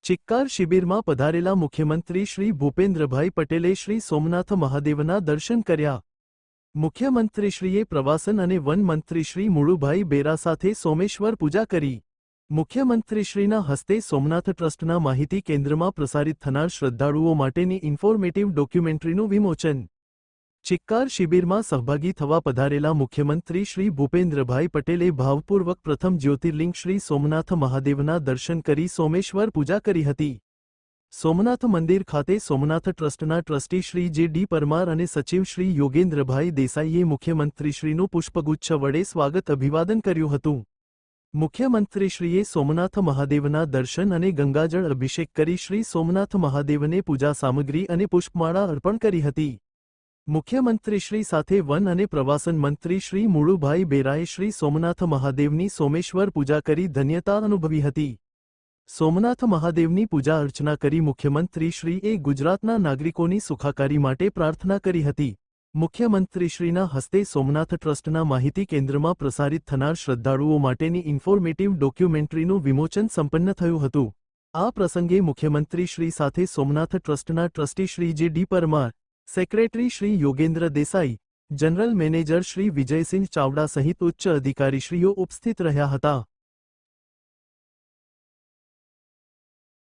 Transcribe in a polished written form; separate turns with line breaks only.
ચિક્કાર શિબિરમાં પધારેલા મુખ્યમંત્રી શ્રી ભૂપેન્દ્રભાઈ પટેલે શ્રી સોમનાથ મહાદેવના દર્શન કર્યા. મુખ્યમંત્રીશ્રીએ પ્રવાસન અને વન મંત્રી શ્રી મુળુભાઈ બેરા સાથે સોમેશ્વર પૂજા કરી. મુખ્યમંત્રીશ્રીના હસ્તે સોમનાથ ટ્રસ્ટના માહિતી કેન્દ્રમાં પ્રસારિત થનાર શ્રદ્ધાળુઓ માટેની ઇન્ફોર્મેટિવ ડોક્યુમેન્ટરીનું વિમોચન. ચિક્કાર શિબિરમાં સહભાગી થવા પધારેલા મુખ્યમંત્રી શ્રી ભૂપેન્દ્રભાઈ પટેલે ભાવપૂર્વક પ્રથમ જ્યોતિર્લિંગ શ્રી સોમનાથ મહાદેવના દર્શન કરી સોમેશ્વર પૂજા કરી હતી. સોમનાથ મંદિર ખાતે સોમનાથ ટ્રસ્ટના ટ્રસ્ટી શ્રી જે ડી પરમાર અને સચિવ શ્રી યોગેન્દ્રભાઈ દેસાઈએ મુખ્યમંત્રીશ્રીનું પુષ્પગુચ્છ વડે સ્વાગત અભિવાદન કર્યું હતું. મુખ્યમંત્રીશ્રીએ સોમનાથ મહાદેવના દર્શન અને ગંગાજળ અભિષેક કરી શ્રી સોમનાથ મહાદેવને પૂજા સામગ્રી અને પુષ્પમાળા અર્પણ કરી હતી. મુખ્યમંત્રીશ્રી સાથે વન અને પ્રવાસન મંત્રી શ્રી મુળુભાઈ બેરાએ શ્રી સોમનાથ મહાદેવની સોમેશ્વર પૂજા કરી ધન્યતા અનુભવી હતી. સોમનાથ મહાદેવની પૂજા અર્ચના કરી મુખ્યમંત્રીશ્રીએ ગુજરાતના નાગરિકોની સુખાકારી માટે પ્રાર્થના કરી હતી. મુખ્યમંત્રીશ્રીના હસ્તે સોમનાથ ટ્રસ્ટના માહિતી કેન્દ્રમાં પ્રસારિત થનાર શ્રદ્ધાળુઓ માટેની ઇન્ફોર્મેટિવ ડોક્યુમેન્ટરીનું વિમોચન સંપન્ન થયું હતું. આ પ્રસંગે મુખ્યમંત્રીશ્રી સાથે સોમનાથ ટ્રસ્ટના ટ્રસ્ટી શ્રી જે D Parmar, secretary Shri Yogendra Desai, general manager Shri Vijaysinh Chavda સહિત ઉચ્ચ અધિકારીશ્રીઓ ઉપસ્થિત રહ્યા હતા.